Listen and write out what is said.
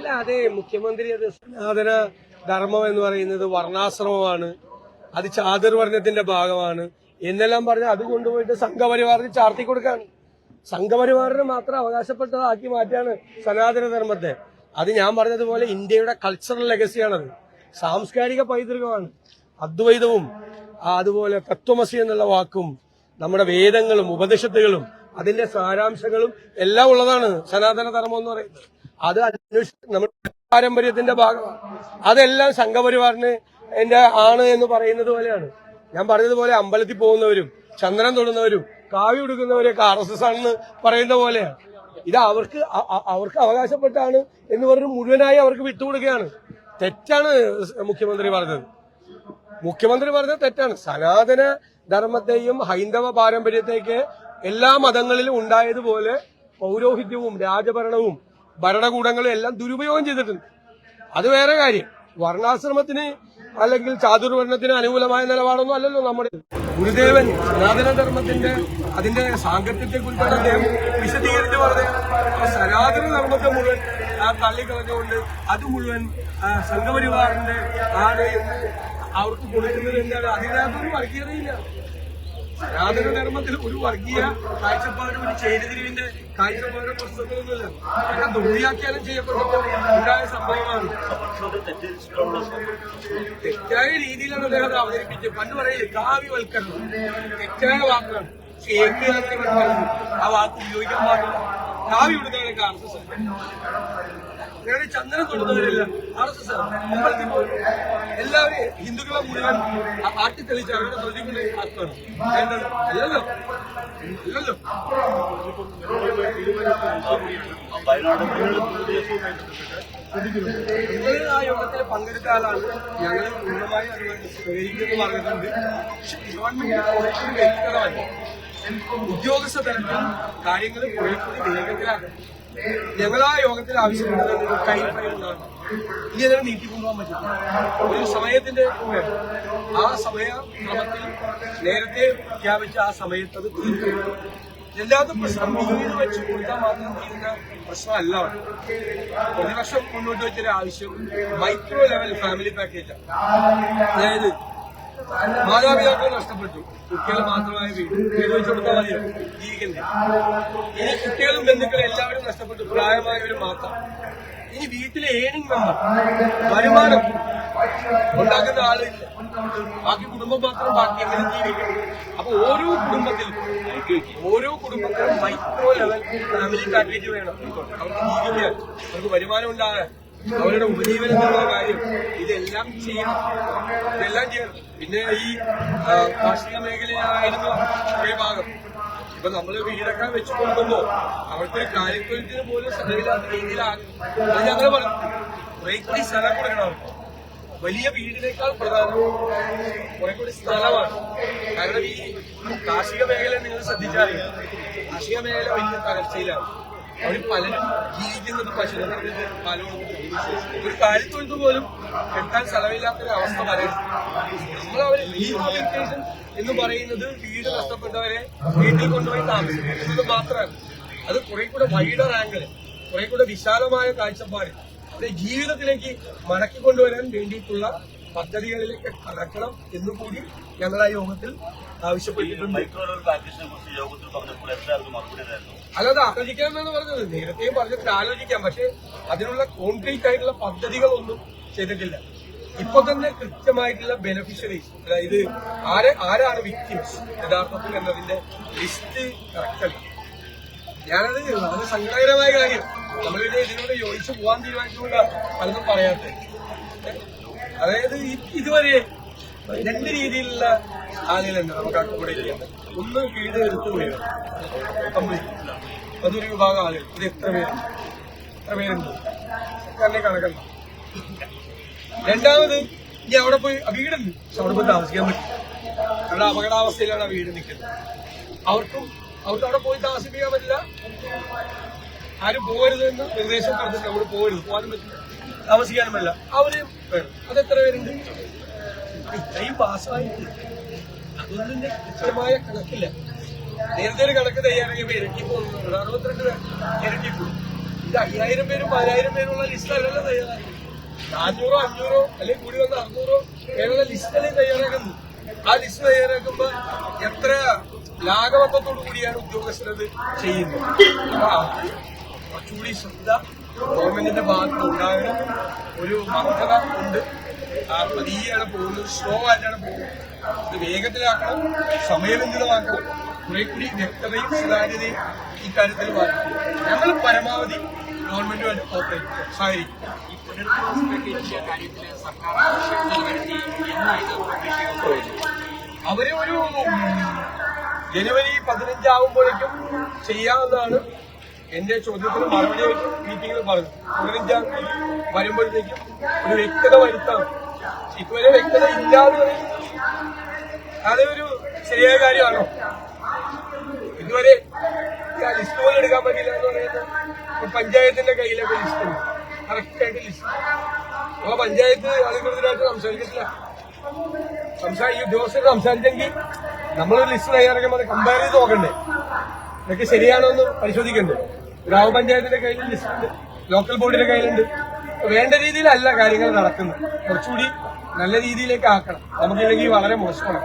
അല്ല, അതെ, മുഖ്യമന്ത്രി അത് സനാതന ധർമ്മം എന്ന് പറയുന്നത് വർണ്ണാശ്രമമാണ്, അത് ചാതുർവർണ്ണത്തിന്റെ ഭാഗമാണ് എന്നെല്ലാം പറഞ്ഞ് അത് കൊണ്ടുപോയിട്ട് സംഘപരിവാറിന് ചാർത്തി കൊടുക്കാണ്. സംഘപരിവാറിന് മാത്രം അവകാശപ്പെട്ടതാക്കി മാറ്റാണ് സനാതന ധർമ്മത്തെ. അത് ഞാൻ പറഞ്ഞതുപോലെ ഇന്ത്യയുടെ കൾച്ചറൽ ലെഗസിയാണത്, സാംസ്കാരിക പൈതൃകമാണ്. അദ്വൈതവും അതുപോലെ തത്വമസി എന്നുള്ള വാക്കും നമ്മുടെ വേദങ്ങളും ഉപനിഷത്തുകളും അതിന്റെ സാരാംശങ്ങളും എല്ലാം ഉള്ളതാണ് സനാതന ധർമ്മം എന്ന് പറയുന്നത്. അത് നമ്മുടെ പാരമ്പര്യത്തിന്റെ ഭാഗമാണ്. അതെല്ലാം സംഘപരിവാറിന് ആണ് എന്ന് പറയുന്നത് പോലെയാണ്. ഞാൻ പറഞ്ഞതുപോലെ അമ്പലത്തിൽ പോകുന്നവരും ചന്ദനം തൊടുന്നവരും കാവി ഉടുക്കുന്നവരൊക്കെ RSS ആണെന്ന് പറയുന്ന പോലെയാണ്. ഇത് അവർക്ക് അവകാശപ്പെട്ടാണ് എന്ന് പറഞ്ഞ് മുഴുവനായി അവർക്ക് വിട്ടുകൊടുക്കുകയാണ്. തെറ്റാണ് മുഖ്യമന്ത്രി പറഞ്ഞത്. മുഖ്യമന്ത്രി പറഞ്ഞത് തെറ്റാണ്. സനാതന ധർമ്മത്തെയും ഹൈന്ദവ പാരമ്പര്യത്തേക്ക് എല്ലാ മതങ്ങളിലും ഉണ്ടായതുപോലെ പൗരോഹിത്യവും രാജഭരണവും ഭരണകൂടങ്ങളും എല്ലാം ദുരുപയോഗം ചെയ്തിട്ടുണ്ട്. അത് വേറെ കാര്യം. വർണ്ണാശ്രമത്തിന് അല്ലെങ്കിൽ ചാതുർവർണ്ണത്തിന് അനുകൂലമായ നിലപാടൊന്നും അല്ലല്ലോ നമ്മുടെ. ഗുരുദേവൻ സനാതന ധർമ്മത്തിന്റെ അതിന്റെ സാങ്കത്യത്തെ കുറിച്ചാണ് അദ്ദേഹം വിശദീകരിച്ച് പറഞ്ഞത്. സനാതന ധർമ്മത്തെ മുഴുവൻ തള്ളിക്കളഞ്ഞുകൊണ്ട് അത് മുഴുവൻ സംഘപരിവാറിന്റെ ആണ് എന്ന് അവർക്ക് കൊടുക്കുന്നത് എന്താണ്? അതിനകത്തൊരു വർഗീയതയില്ല. സനാതന ധർമ്മത്തിൽ ഒരു വർഗീയ കാഴ്ചപ്പാട്, ഒരു ചേരിതിരിവിന്റെ കാഴ്ചപ്പാട് പുസ്തകമൊന്നുമില്ല. അങ്ങനെ ദുർവ്യാഖ്യാനം ചെയ്യപ്പെട്ടപ്പോൾ ഉണ്ടായ സംഭവമാണ്. തെറ്റായ രീതിയിലാണ് അദ്ദേഹം അത് അവതരിപ്പിച്ചത്. പണ്ട് പറയില്ലേ കാവ്യവൽക്കരണം, തെറ്റായ വാക്കാണ്. ഏകവൽക്കരണം ആ വാക്ക് ഉപയോഗിക്കാൻ പാടില്ല. കാവ്യ കൊടുക്കാനൊക്കെ RSS അങ്ങനെ ചന്ദനം തൊടുന്നവരില്ല RSS അമ്പലത്തിൽ പോയി എല്ലാവരും ഹിന്ദുക്കളെ മുഴുവൻ ആട്ടിത്തെളിച്ച് അവരുടെ തൊഴിൽ ആക്കുകയാണ്. അല്ലല്ലോ അല്ലല്ലോ. നിങ്ങൾ ആ യോഗത്തിൽ പങ്കെടുത്ത ആളാണ്. ഞങ്ങൾ പൂർണ്ണമായി അത് സ്വീകരിക്കുമെന്ന് പറഞ്ഞിട്ടുണ്ട്. പക്ഷെ ഗവൺമെന്റ് വ്യക്തമല്ല. ഉദ്യോഗസ്ഥ തലത്തിൽ കാര്യങ്ങൾ കുറേക്കൂടി വേഗത്തിലാക്കണം. ഞങ്ങൾ ആ യോഗത്തിൽ ആവശ്യപ്പെട്ടത് കൈപ്പയുണ്ടാകും. ഇനി അതിനെ നീട്ടിക്കൊണ്ടുപോകാൻ പറ്റില്ല. ഒരു സമയത്തിന്റെ ആ സമയക്രമത്തിൽ നേരത്തെ പ്രഖ്യാപിച്ച ആ സമയത്ത് അത് തീർക്കും. എല്ലാത്തും പ്രശ്നം വീട് വെച്ച് കൊടുത്താൽ മാത്രം തീരുന്ന പ്രശ്നമല്ല. പ്രതിപക്ഷം മുന്നോട്ട് വെച്ചൊരു ആവശ്യം മൈക്രോ ലെവൽ ഫാമിലി പാക്കേജാണ്. അതായത് മാതാപിതാക്കൾ നഷ്ടപ്പെട്ടു, കുട്ടികൾ മാത്രമായ വീട് വെച്ച് കൊടുത്താൽ മതി ജീവിക്കണ്ടേ. ഇനി കുട്ടികളും ബന്ധുക്കളും എല്ലാവരും നഷ്ടപ്പെട്ടു, പ്രായമായവരും മാത്രം. ഇനി വീട്ടിലെ ഏണിംഗ് മെമ്പർ, വരുമാനം ഉണ്ടാക്കുന്ന ആളില്ല, ബാക്കി കുടുംബം മാത്രം ബാക്കി എങ്ങനെ ജീവിക്കും. അപ്പൊ ഓരോ കുടുംബത്തിലും മൈക്രോ ലെവൽ ഫാമിലി പാക്കേജ് വേണം. അവർക്ക് ജീവിക്കാൻ, അവർക്ക് വരുമാനം ഉണ്ടാകാൻ, അവരുടെ ഉപജീവനത്തിനുള്ള കാര്യം ഇതെല്ലാം ചെയ്യണം. പിന്നെ ഈ കാർഷിക മേഖലയായിരുന്നു ഒരേ ഭാഗം. ഇപ്പൊ നമ്മള് വീടൊക്കെ വെച്ചു കൊടുക്കുമ്പോ അവർക്കൊരു കാര്യത്വത്തിന് പോലും സ്ഥലമില്ലാത്ത രീതിയിലാണ്. അത് ഞങ്ങൾ പറഞ്ഞു കുറെ കൂടി സ്ഥലം കൊടുക്കണം അവർക്ക്. വലിയ വീടിനേക്കാൾ പ്രധാനം കുറെ കൂടി സ്ഥലമാണ്. കാരണം ഈ കാർഷിക മേഖല നിങ്ങൾ ശ്രദ്ധിച്ചാറിയാം, കാർഷിക മേഖല വലിയ തകർച്ചയിലാണ്. അവർ പലരും ജീവിക്കുന്നത് പശുവിന്റെ പാല് കൊടുത്തിട്ട് ഒരു കാര്യത്തൊഴുത്ത് പോലും കെട്ടാൻ സ്ഥലമില്ലാത്തൊരു അവസ്ഥ വരണം. നമ്മളവരെ റീഹാബിലിറ്റേഷൻ എന്ന് പറയുന്നത് വീട് നഷ്ടപ്പെട്ടവരെ വീട്ടിൽ കൊണ്ടുപോയി താമസിക്കുന്നത് മാത്രമല്ല, അത് കുറെ കൂടെ വൈഡർ ആംഗിൾ, കുറെ കൂടെ വിശാലമായ കാഴ്ചപ്പാട് അവരുടെ ജീവിതത്തിലേക്ക് മടക്കിക്കൊണ്ടുവരാൻ വേണ്ടിയിട്ടുള്ള പദ്ധതികളിലേക്ക് കടക്കണം എന്നുകൂടി ഞങ്ങൾ ആ യോഗത്തിൽ ആവശ്യപ്പെട്ടിട്ടുണ്ട്. അല്ലാതെ ആലോചിക്കാമെന്നാണ് പറഞ്ഞത്. നേരത്തെയും പറഞ്ഞിട്ട് ആലോചിക്കാം, പക്ഷെ അതിനുള്ള കോൺക്രീറ്റ് ആയിട്ടുള്ള പദ്ധതികളൊന്നും ചെയ്തിട്ടില്ല. ഇപ്പൊ തന്നെ കൃത്യമായിട്ടുള്ള ബെനിഫിഷ്യറീസ്, അതായത് ആരാണ് വിക്ടിംസ് യഥാർത്ഥത്തിൽ എന്നതിന്റെ ലിസ്റ്റ് കറക്റ്റല്ല. ഞാനത് വളരെ സങ്കടകരമായ കാര്യം. നമ്മളിവിടെ ഇതിനോട് യോജിച്ച് പോകാൻ തീരുമാനിച്ചുകൊണ്ട് പലതും പറയാത്തത്. അതായത് ഇതുവരെ രണ്ട് രീതിയിലുള്ള ആളുകളുണ്ട് നമുക്ക് അക്കോമഡേറ്റ് ചെയ്യുന്നത്. ഒന്ന് വീട് എടുത്തു വീട് അതൊരു വിഭാഗം ആളുകൾ. ഇത് എത്ര പേരുണ്ട് തന്നെ കണക്കല്ല. രണ്ടാമത് ഇനി അവിടെ പോയി വീടുണ്ട്, പക്ഷെ അവിടെ പോയി താമസിക്കാൻ പറ്റും. അവിടെ അപകടാവസ്ഥയിലാണ് ആ വീട് നിൽക്കുന്നത്. അവർക്ക് അവിടെ പോയി താമസിപ്പിക്കാൻ പറ്റില്ല. ആരും പോകരുതെന്ന് നിർദ്ദേശം പറഞ്ഞിട്ട് അവിടെ പോകരുത്, പോകാനും പറ്റില്ല, താമസിക്കാനും പറ്റില്ല. അവര് വേണം. അതെത്ര പേരുണ്ട്? ഇത്രയും പാസ്സായിട്ട് അതൊന്നും കൃത്യമായ കണക്കില്ല. നേരത്തെ ഒരു കണക്ക് തയ്യാറാക്കിയപ്പോ ഇരട്ടിപ്പോകുന്നു, 62 ഇരട്ടിപ്പോകും. ഇത് 5000 പേരും 10000 പേരുള്ള ലിസ്റ്റ് അല്ലല്ലോ തയ്യാറാക്കുന്നത്. 400 500 അല്ലെങ്കിൽ കൂടി വന്ന 600 പേരുള്ള ലിസ്റ്റല്ലേ തയ്യാറാക്കുന്നത്. ആ ലിസ്റ്റ് തയ്യാറാക്കുമ്പോ എത്ര ലാഘവത്വത്തോടു കൂടിയാണ് ഉദ്യോഗസ്ഥരത് ചെയ്യുന്നത്. അപ്പൊ അത് കുറച്ചുകൂടി ശ്രദ്ധ ഗവൺമെന്റിന്റെ ഭാഗത്ത് ഉണ്ടാകണം. ഒരു മന്ദത ഉണ്ട്, പതിയാണ് പോകുന്നത്, സ്ലോ ആയിട്ടാണ് പോകുന്നത്. ഇത് വേഗത്തിലാക്കണം, സമയബന്ധിതമാക്കണം, കുറെ കൂടി വ്യക്തതയും സുതാര്യതയും ഇക്കാര്യത്തിൽ പാലിക്കും. ഞങ്ങൾ പരമാവധി ഗവൺമെന്റുമായിട്ട് കോർപ്പറേറ്റ് സഹകരിക്കും. അവര് ഒരു ജനുവരി 15 ആകുമ്പോഴേക്കും ചെയ്യാമെന്നാണ് എന്റെ ചോദ്യത്തിന് മറുപടിയായിട്ട് മീറ്റിംഗിൽ പറഞ്ഞു. 15-ാം തീയതി വരുമ്പോഴത്തേക്കും ഒരു വ്യക്തത വരുത്തണം. ഇതുവരെ വ്യക്തത ഇല്ലാതെ പറയുന്നത് അതൊരു ശരിയായ കാര്യമാണോ? ഇതുവരെ ലിസ്റ്റ് പോലും എടുക്കാൻ പറ്റില്ല എന്ന് പറയുന്നത് പഞ്ചായത്തിന്റെ കയ്യിലൊക്കെ ലിസ്റ്റ് ഉണ്ട്, കറക്റ്റായിട്ട് ലിസ്റ്റ്. അപ്പൊ പഞ്ചായത്ത് അധികൃതരായിട്ട് സംസാരിക്കത്തില്ല. ഈ ഉദ്യോഗസ്ഥർ സംസാരിച്ചെങ്കിൽ നമ്മളൊരു ലിസ്റ്റ് തയ്യാറാക്കുമ്പോൾ അത് കമ്പയർ ചെയ്ത് നോക്കണ്ടേ, ഇതൊക്കെ ശരിയാണോ എന്ന് പരിശോധിക്കണ്ടേ. ഗ്രാമപഞ്ചായത്തിന്റെ കയ്യിൽ ലിസ്റ്റ് ഉണ്ട്, ലോക്കൽ ബോർഡിന്റെ കയ്യിലുണ്ട്. വേണ്ട രീതിയിലല്ല കാര്യങ്ങൾ നടക്കുന്നത്. കുറച്ചുകൂടി നല്ല രീതിയിലേക്ക് ആക്കണം. നമുക്കില്ലെങ്കിൽ വളരെ മോശമാണ്.